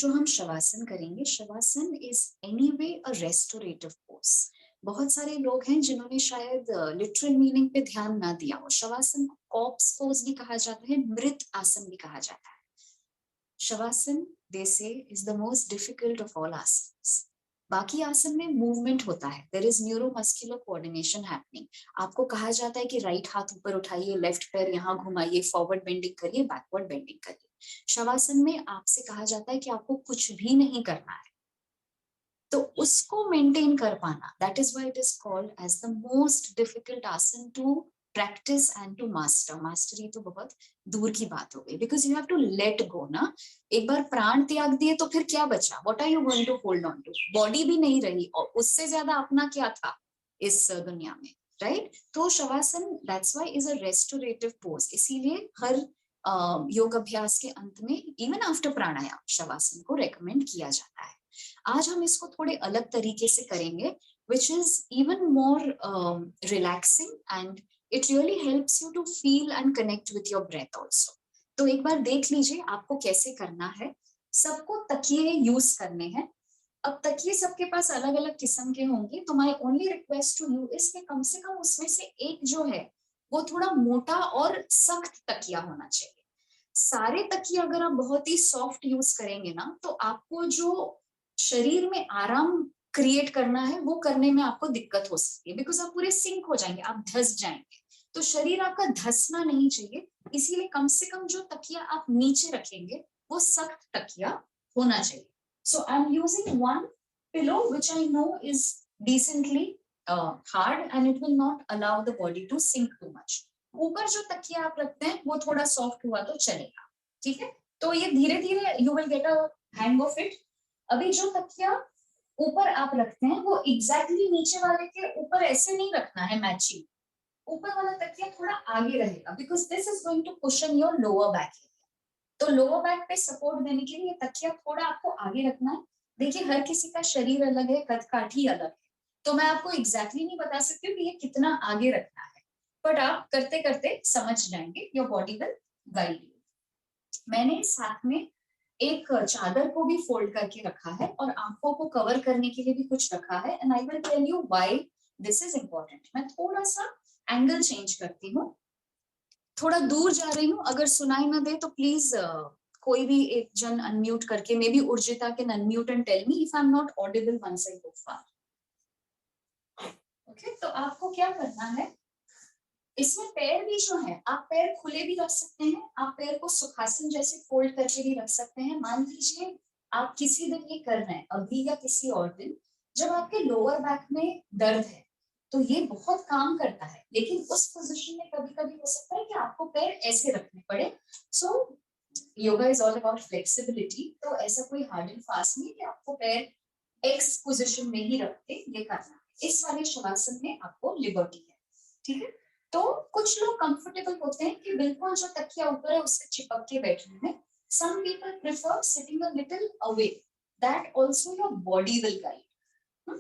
जो हम शवासन करेंगे, shavasana is anyway a restorative pose. बहुत सारे लोग हैं जिन्होंने शायद लिटरल मीनिंग पे ध्यान ना दिया हो। शवासन को कॉर्प्स पोज भी कहा जाता है, मृत आसन भी कहा जाता है। Shavasana they say is the most difficult of all asanas. बाकी आसन में मूवमेंट होता है, there is neuromuscular coordination happening. आपको कहा जाता है कि राइट हाथ ऊपर उठाइए, लेफ्ट पैर यहाँ घुमाइए, फॉरवर्ड बेंडिंग करिए, बैकवर्ड बेंडिंग करिए। शवासन में आपसे कहा जाता है कि आपको कुछ भी नहीं करना है। तो उसको मेंटेन कर पाना, that is why it is called as the most difficult asana to practise and to master. Mastery तो बहुत दूर की बात हो गई, because you have to let go ना। एक बार प्राण त्याग दिए तो फिर क्या बचा? What are you going to hold on to? Body भी नहीं रही, और उससे ज्यादा अपना क्या था इस दुनिया में, राइट? तो shavasana that's why is a restorative pose. इसीलिए हर योग अभ्यास के अंत में, इवन आफ्टर प्राणायाम, शवासन को रेकमेंड किया जाता है। आज हम इसको थोड़े अलग तरीके से करेंगे, which is even more relaxing, and it really helps you to feel and connect with your breath also. तो एक बार देख लीजिए आपको कैसे करना है। सबको तकिए यूज करने हैं। अब तकिए सबके पास अलग अलग किस्म के होंगे, तो my only request to you is कि कम से कम उसमें से एक जो है वो थोड़ा मोटा और सख्त तकिया होना चाहिए। सारे तकिया अगर आप बहुत ही सॉफ्ट यूज करेंगे ना, तो आपको जो शरीर में आराम क्रिएट करना है वो करने में आपको दिक्कत हो सकती है, बिकॉज आप पूरे सिंक हो जाएंगे, आप धस जाएंगे। तो शरीर आपका धसना नहीं चाहिए, इसीलिए कम से कम जो तकिया आप नीचे रखेंगे वो सख्त तकिया होना चाहिए। So I am using one pillow which I know is decently hard and it will not allow the body to sink too much. ऊपर जो तकिया आप रखते हैं वो थोड़ा सॉफ्ट हुआ तो चलेगा, ठीक है? तो ये धीरे धीरे you will get a hang of it. अभी जो तकिया ऊपर आप रखते हैं वो एग्जैक्टली नीचे वाले के ऊपर ऐसे नहीं रखना है मैचिंग। ऊपर वाला तकिया थोड़ा आगे रहेगा, because this is going to cushion your lower back area. तो लोअर बैक पे सपोर्ट देने के लिए तकिया थोड़ा आपको आगे रखना है। देखिए हर किसी का शरीर अलग है, कद काठी अलग है, तो मैं आपको एग्जैक्टली नहीं बता सकती हूँ कि ये कितना आगे रखना है, बट आप करते करते समझ जाएंगे, your body will guide you. मैंने साथ में एक चादर को भी फोल्ड करके रखा है और आंखों को कवर करने के लिए भी कुछ रखा है, and I will tell you why this is important. मैं थोड़ा सा एंगल चेंज करती हूँ, थोड़ा दूर जा रही हूँ, अगर सुनाई ना दे तो प्लीज कोई भी एक जन अनम्यूट करके, maybe Urjita can unmute and tell me if I am not audible once I go far. Okay, तो आपको क्या करना है, इसमें पैर भी जो है, आप पैर खुले भी रख सकते हैं, आप पैर को सुखासन जैसे फोल्ड करके भी रख सकते हैं। मान लीजिए आप किसी दिन ये कर रहे हैं, अभी या किसी और दिन, जब आपके लोअर बैक में दर्द है, तो ये बहुत काम करता है। लेकिन उस पोजीशन में कभी कभी हो सकता है कि आपको पैर ऐसे रखने पड़े। So yoga is all about flexibility. तो ऐसा कोई हार्ड एंड फास्ट नहीं कि आपको पैर एक्स पोजीशन में ही रख के ये करना है। इस वाले शवासन में आपको लिबर्टी है, ठीक है? तो कुछ लोग कंफर्टेबल होते हैं कि बिल्कुल जो तकिया ऊपर है उससे चिपक के बैठने में। Some people prefer sitting a little away, that also your body will guide.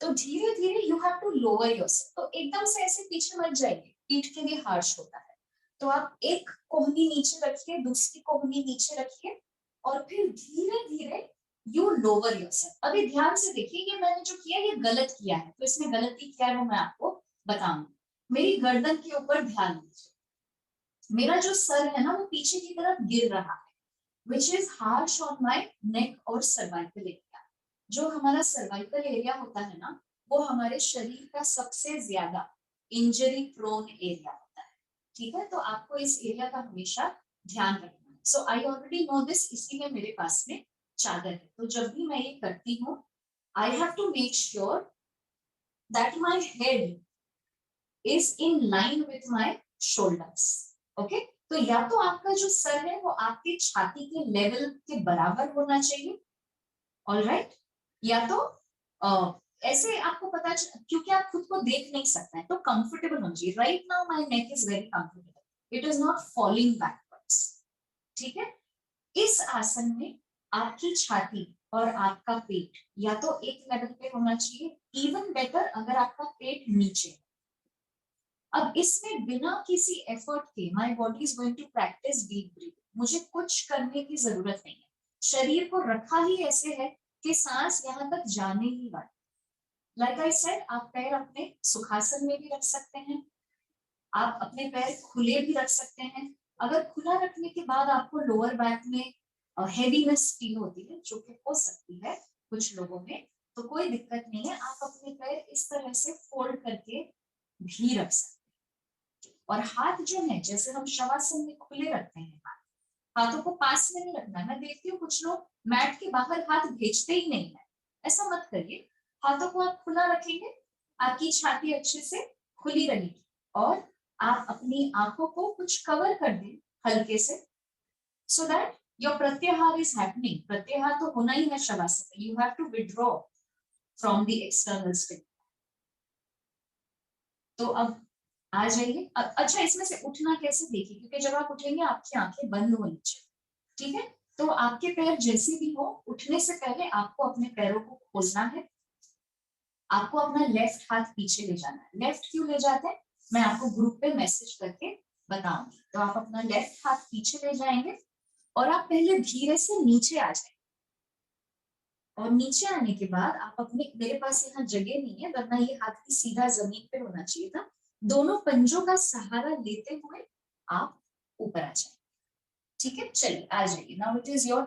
तो धीरे धीरे you have to lower yourself. तो एकदम से ऐसे पीछे मत जाइए, पीठ के लिए हार्श होता है। तो आप एक कोहनी नीचे रखिए, दूसरी कोहनी नीचे रखिए, और फिर धीरे धीरे यू लोअर योरसेल्फ। अभी ध्यान से देखिए, ये मैंने जो किया ये गलत किया है, तो इसमें गलती क्या है वो मैं आपको बताऊंगी। मेरी गर्दन के ऊपर ध्यान दीजिए, मेरा जो सर है ना वो पीछे की तरफ गिर रहा है, which is harsh on my neck और सर्वाइकल एरिया। जो हमारा सर्वाइकल एरिया होता है ना, वो हमारे शरीर का सबसे ज्यादा इंजरी प्रोन एरिया होता है, ठीक है? तो आपको इस एरिया का हमेशा ध्यान रखना है। सो आई ऑलरेडी नो दिस, इसीलिए मेरे पास में चादर है। तो जब भी मैं ये करती हूँ, I have to make sure that my head is in line with my shoulders. Okay? तो या तो आपका जो सर है वो आपकी छाती के लेवल के बराबर होना चाहिए, ऑल राइट? या तो ऐसे आपको पता, क्योंकि आप खुद को देख नहीं सकते हैं, तो कंफर्टेबल होना चाहिए। Right now my neck is very comfortable, it is not falling backwards, ठीक है? इस आसन में आपकी छाती और आपका पेट या तो एक लेवल पे होना चाहिए, इवन बेटर अगर आपका पेट नीचे। अब इसमें बिना किसी एफर्ट के my body is going to practice deep breathing. मुझे कुछ करने की जरूरत नहीं है, शरीर को रखा ही ऐसे है कि सांस यहाँ तक जाने ही वाली। लाइक आई सेड, आप पैर अपने सुखासन में भी रख सकते हैं, आप अपने पैर खुले भी रख सकते हैं। अगर खुला रखने के बाद आपको लोअर बैक में हेवीनेस फील होती है, जो कि हो सकती है कुछ लोगों में, तो कोई दिक्कत नहीं है, आप अपने पैर इस तरह से फोल्ड करके भी रख सकते हैं। और हाथ जो है, जैसे हम शवासन में खुले रखते हैं हाथ, हाथों को पास में नहीं रखना। मैं देखती हूँ कुछ लोग मैट के बाहर हाथ भेजते ही नहीं है, ऐसा मत करिए। हाथों को आप खुला रखेंगे, आपकी छाती अच्छे से खुली रहेगी, और आप अपनी आंखों को कुछ कवर कर दें हल्के से, so that your pratyahara is happening. प्रत्याहार तो होना ही है शवासन में, you have to withdraw from the external stimulus. तो अब आ जाइए। अच्छा, इसमें से उठना कैसे देखिए, क्योंकि जब आप उठेंगे आपकी आंखें बंद होनी चाहिए, ठीक है? तो आपके पैर जैसे भी हो, उठने से पहले आपको अपने पैरों को खोलना है। आपको अपना लेफ्ट हाथ पीछे ले जाना है। लेफ्ट क्यों ले जाते हैं, मैं आपको ग्रुप पे मैसेज करके बताऊंगी। तो आप अपना लेफ्ट हाथ पीछे ले जाएंगे, और आप पहले धीरे से नीचे आ जाएंगे। और नीचे आने के बाद आप अपने, मेरे पास यहाँ जगह नहीं है, वरना ये हाथ की सीधा जमीन पे होना चाहिए था, दोनों पंजों का सहारा लेते हुए आप ऊपर आ जाए। ठीक है, चलिए आ जाइए। Now it is your